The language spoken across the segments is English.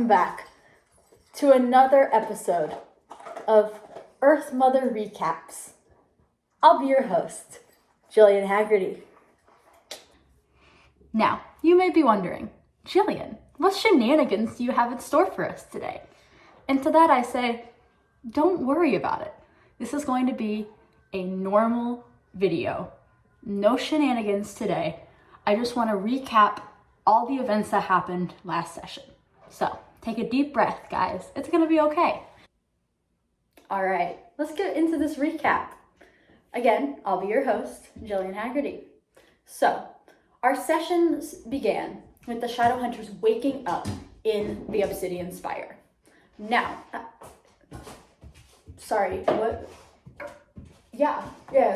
back to another episode of Earth Mother Recaps. I'll be your host, Jillian Haggerty. Now, you may be wondering, Jillian, what shenanigans do you have in store for us today? And to that I say, don't worry about it. This is going to be a normal video. No shenanigans today. I just want to recap all the events that happened last session. So, take a deep breath, guys. It's going to be okay. All right, let's get into this recap. Again, I'll be your host, Jillian Haggerty. So, our sessions began with the Shadow Hunters waking up in the Obsidian Spire. Now, sorry, what?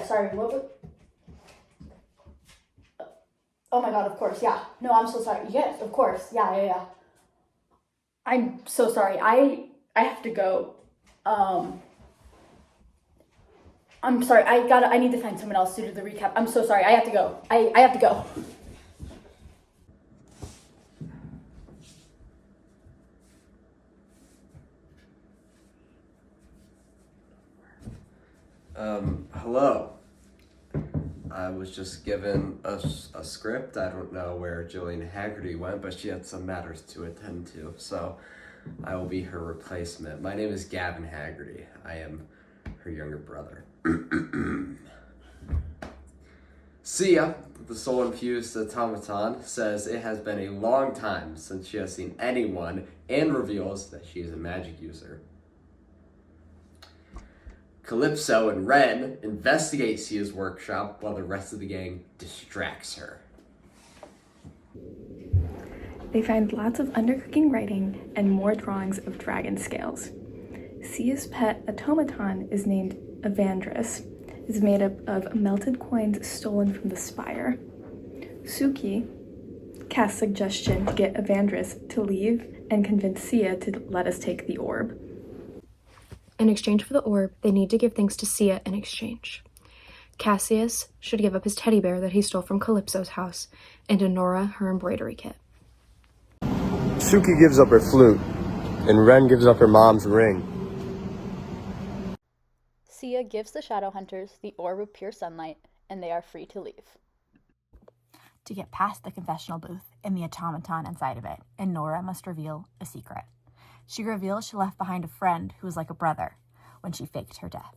Sorry, what? Oh my god, of course, yeah. No, I'm so sorry. Yes, of course, yeah. I'm so sorry. I have to go. I'm sorry. I need to find someone else to do the recap. I'm so sorry. I have to go. I have to go. Hello. I was just given a script. I don't know where Jillian Haggerty went, but she had some matters to attend to, so I will be her replacement. My name is Gavin Haggerty. I am her younger brother. Sia, the soul-infused automaton, says it has been a long time since she has seen anyone and reveals that she is a magic user. Calypso and Ren investigate Sia's workshop while the rest of the gang distracts her. They find lots of undercooking writing and more drawings of dragon scales. Sia's pet automaton is named Evandris. It's made up of melted coins stolen from the spire. Suki casts suggestion to get Evandris to leave and convince Sia to let us take the orb. In exchange for the orb, they need to give things to Sia in exchange. Cassius should give up his teddy bear that he stole from Calypso's house, and Honora her embroidery kit. Suki gives up her flute, and Ren gives up her mom's ring. Sia gives the Shadow Hunters the orb of pure sunlight, and they are free to leave. To get past the confessional booth and the automaton inside of it, Honora must reveal a secret. She reveals she left behind a friend who was like a brother when she faked her death.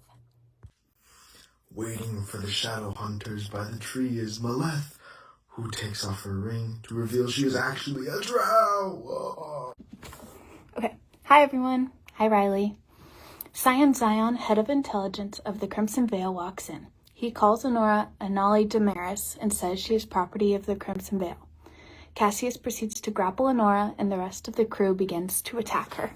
Waiting for the Shadow Hunters by the tree is Maleth, who takes off her ring to reveal she is actually a drow. Okay, hi everyone. Hi Riley. Scion Zion, head of intelligence of the Crimson Veil, walks in. He calls Honora Anali Damaris and says she is property of the Crimson Veil. Cassius proceeds to grapple Honora, and the rest of the crew begins to attack her.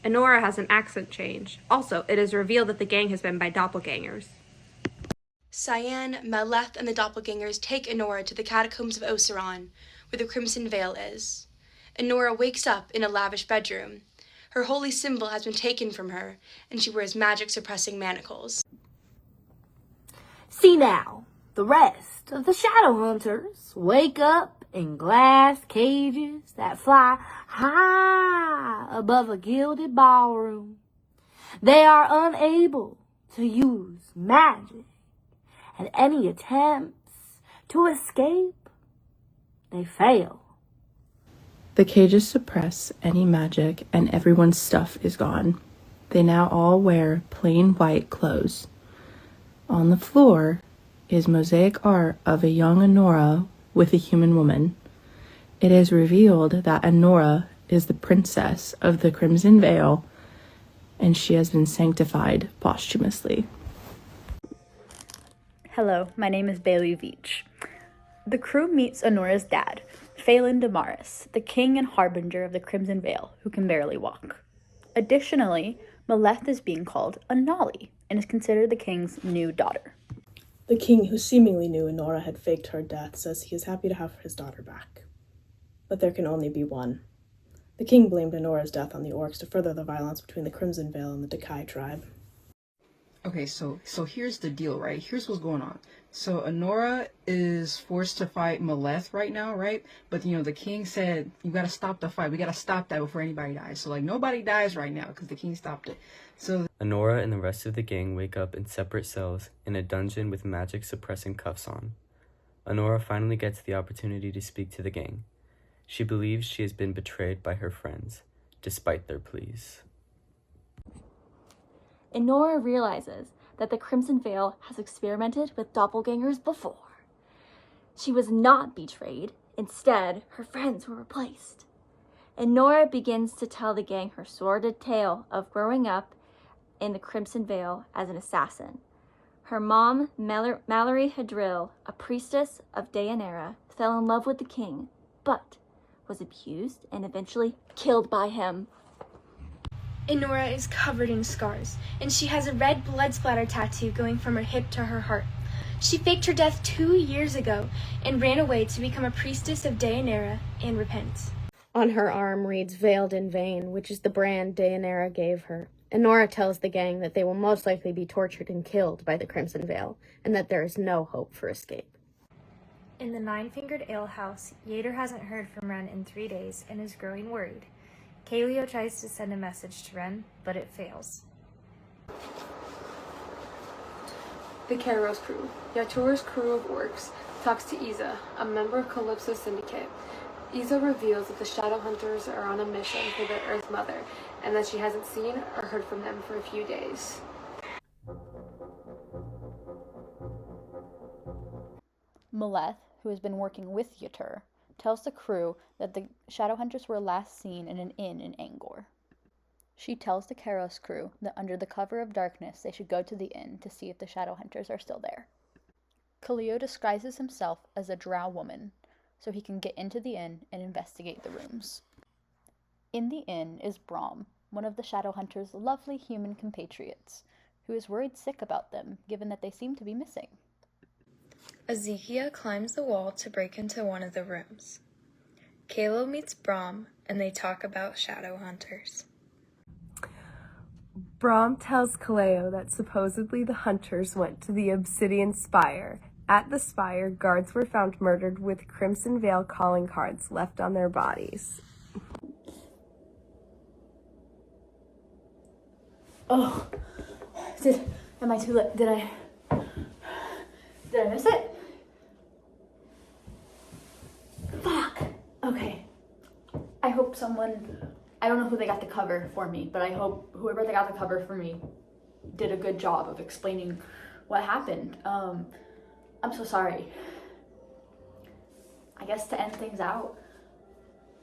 Honora has an accent change. Also, it is revealed that the gang has been by doppelgangers. Cyan, Maleth, and the doppelgangers take Honora to the catacombs of Oseron, where the Crimson Veil is. Honora wakes up in a lavish bedroom. Her holy symbol has been taken from her, and she wears magic-suppressing manacles. See now, the rest of the Shadow Hunters wake up in glass cages that fly high above a gilded ballroom. They are unable to use magic, and any attempts to escape, they fail. The cages suppress any magic and everyone's stuff is gone. They now all wear plain white clothes. On the floor is mosaic art of a young Honora with a human woman. It is revealed that Honora is the princess of the Crimson Veil, and she has been sanctified posthumously. Hello, my name is Bailey Veach. The crew meets Honora's dad, Phelan Damaris, the king and harbinger of the Crimson Veil, who can barely walk. Additionally, Maleth is being called Anali and is considered the king's new daughter. The king, who seemingly knew Honora had faked her death, says he is happy to have his daughter back. But there can only be one. The king blamed Honora's death on the orcs to further the violence between the Crimson Veil and the Dekai tribe. Okay, so here's the deal, right? Here's what's going on. So Honora is forced to fight Maleth right now, right? But the king said, you gotta stop the fight. We gotta stop that before anybody dies. So like nobody dies right now because the king stopped it. So Honora and the rest of the gang wake up in separate cells in a dungeon with magic suppressing cuffs on. Honora finally gets the opportunity to speak to the gang. She believes she has been betrayed by her friends, despite their pleas. Honora realizes that the Crimson Veil has experimented with doppelgangers before. She was not betrayed. Instead, her friends were replaced. Honora begins to tell the gang her sordid tale of growing up in the Crimson Veil as an assassin. Her mom, Mallory Hadril, a priestess of Daenerys, fell in love with the king, but was abused and eventually killed by him. Honora is covered in scars, and she has a red blood splatter tattoo going from her hip to her heart. She faked her death 2 years ago and ran away to become a priestess of Daenerys and repent. On her arm reads Veiled in Vain, which is the brand Daenerys gave her. Honora tells the gang that they will most likely be tortured and killed by the Crimson Veil, and that there is no hope for escape. In the Nine-Fingered Ale House, Yater hasn't heard from Ren in 3 days and is growing worried. Kaleo tries to send a message to Ren, but it fails. The Kairos crew, Yatora's crew of orcs, talks to Iza, a member of Calypso's syndicate. Iza reveals that the Shadowhunters are on a mission for the Earth Mother, and that she hasn't seen or heard from them for a few days. Maleth, who has been working with Yatur, tells the crew that the Shadowhunters were last seen in an inn in Angor. She tells the Kairos crew that under the cover of darkness they should go to the inn to see if the Shadowhunters are still there. Kaleo disguises himself as a drow woman so he can get into the inn and investigate the rooms. In the inn is Brahm, one of the Shadowhunters' lovely human compatriots, who is worried sick about them given that they seem to be missing. Ezekiel climbs the wall to break into one of the rooms. Kalo meets Brahm, and they talk about Shadowhunters. Brahm tells Kaleo that supposedly the hunters went to the Obsidian Spire. At the spire, guards were found murdered with Crimson Veil calling cards left on their bodies. Oh, am I too late? Did I miss it? Fuck. Okay. I hope I don't know who they got to cover for me, but I hope whoever they got to cover for me did a good job of explaining what happened. I'm so sorry. I guess to end things out,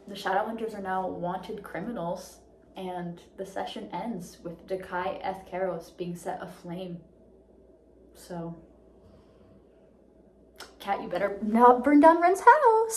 the Shadowhunters are now wanted criminals, and the session ends with Dakai Ethkaros being set aflame. So, Kat, you better not burn down Ren's house.